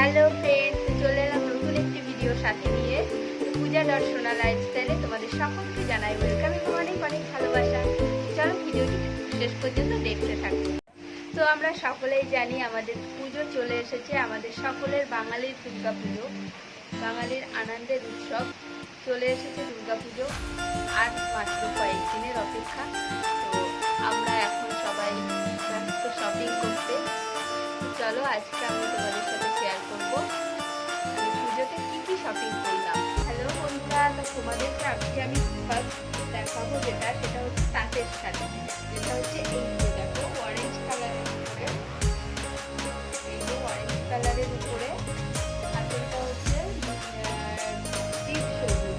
Hello friends, চলে এলাম নতুন একটি ভিডিও সাথে নিয়ে। পূজা দর্শনা লাইফস্টাইলে তোমাদের সকলকে জানাই ওয়েলকাম এবং অনেক অনেক ভালোবাসা। চলো ভিডিওটি শেষ পর্যন্ত দেখতে থাকো। তো আমরা সকলেই জানি আমাদের পুজো চলে এসেছে, আমাদের সকলের বাঙালির দুর্গা পুজো, বাঙালির আনন্দের উৎসব চলে এসেছে দুর্গা পুজো। আর মাত্র কয়েকদিনের অপেক্ষা। তো আমরা এখন সবাই ব্যস্ত শপিং করতে। চলো আজকে আমি তোমাদের সাথে শেয়ার করবো আমি পুজোতে কি শপিং করলাম। হ্যালো বন্ধুরা, তো তোমাদেরকে আজকে আমি ফার্স্ট দেখাবো সেটা হচ্ছে তাঁতের শাড়ি। যেটা হচ্ছে এই যে দেখো অরেঞ্জ কালারের উপরে, এই যে অরেঞ্জ কালারের উপরে আঁচলটা হচ্ছে ডিপ সবুজ।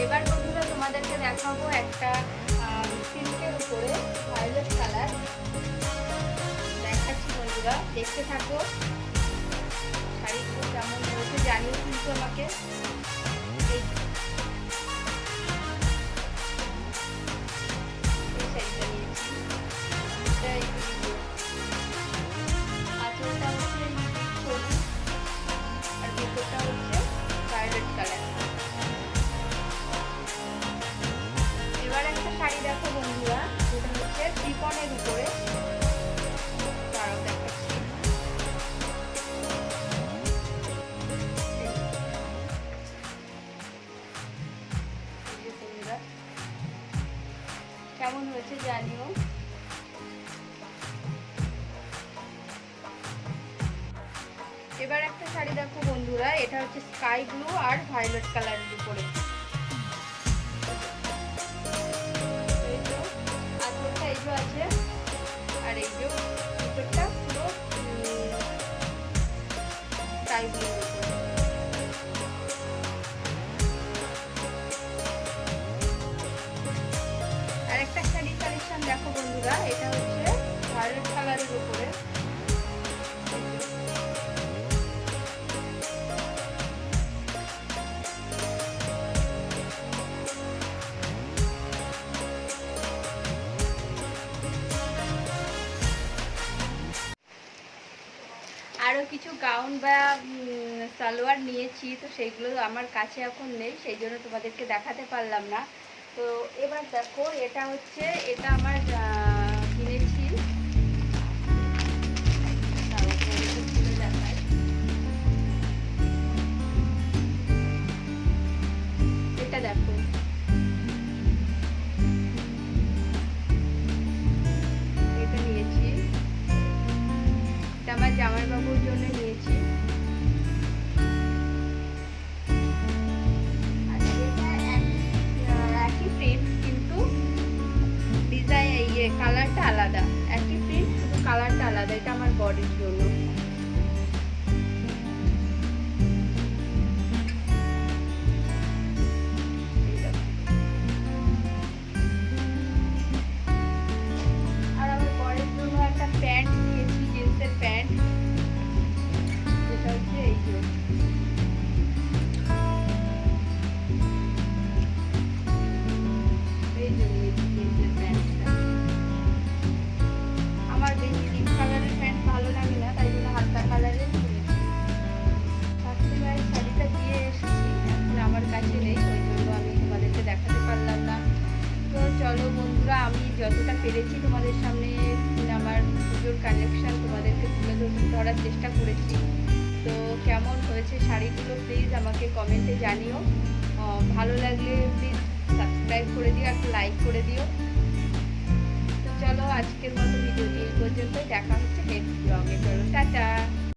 এবার বন্ধুরা তোমাদেরকে দেখাবো একটা সিল্কের উপরে ভায়োলেট কালার দেখাচ্ছি। বন্ধুরা দেখতে থাকো, শাড়িগুলো কেমন হয়েছে জানিও কিন্তু আমাকে। এই শাড়িটা নিয়েছি, আঁচলটা হচ্ছে সবুজ আর ভেতরটা হচ্ছে ভায়োলেট কালার। এবার একটা শাড়ি দেখো বন্ধুরা, যেটা হচ্ছে ত্রিকোণের উপরে, তারাও দেখাচ্ছি। কেমন হয়েছে জানিও। এবার একটা শাড়ি দেখো বন্ধুরা, এটা হচ্ছে স্কাই ব্লু আর ভায়োলেট কালারের উপরে। আছে আর এই যে ভিতরটা পুরো স্কাই ব্লু। আর একটা শাড়ি কালেকশন দেখো বন্ধুরা, এটা হচ্ছে ভায়োলেট কালারের উপরে। আরও কিছু গাউন বা সালোয়ার নিয়েছি, তো সেইগুলো আমার কাছে এখন নেই, সেই জন্য তোমাদেরকে দেখাতে পারলাম না। তো এবার দেখো, এটা হচ্ছে এটা আমার কিনেছি, এটা দেখো এটা নিয়েছি, এটা আমার জামাইবাবুর জন্য নিয়েছি। একই প্রিন্ট কিন্তু ডিজাইন কালারটা আলাদা, একই প্রিন্ট শুধু কালারটা আলাদা। এটা আমার বডির জন্য। আর আমার বডির জন্য একটা প্যান্ট নিয়েছি, জিন্সের প্যান্ট, যেটা হচ্ছে এই যে আমার বেশি ডিপ কালারের প্যান্ট ভালো লাগে না, তাই জন্য হালকা কালারের শাড়িটা দিয়ে এসেছি, এখন আমার কাছে নেই, ওই জন্য আমি তোমাদেরকে দেখাতে পারলাম না। তো চলো বন্ধুরা, আমি যতটা পেরেছি তোমাদের সামনে আমার পুজোর কালেকশন তোমাদেরকে তুলে ধরার চেষ্টা করেছি। তো কেমন হয়েছে শাড়িগুলো প্লিজ আমাকে কমেন্টে জানিও। ভালো লাগলে প্লিজ সাবস্ক্রাইব করে দিও, একটা লাইক করে দিও। তো চলো আজকের মতো ভিডিওটি এই পর্যন্ত, দেখা হচ্ছে নেক্সট ব্লগে। চলো টাটা।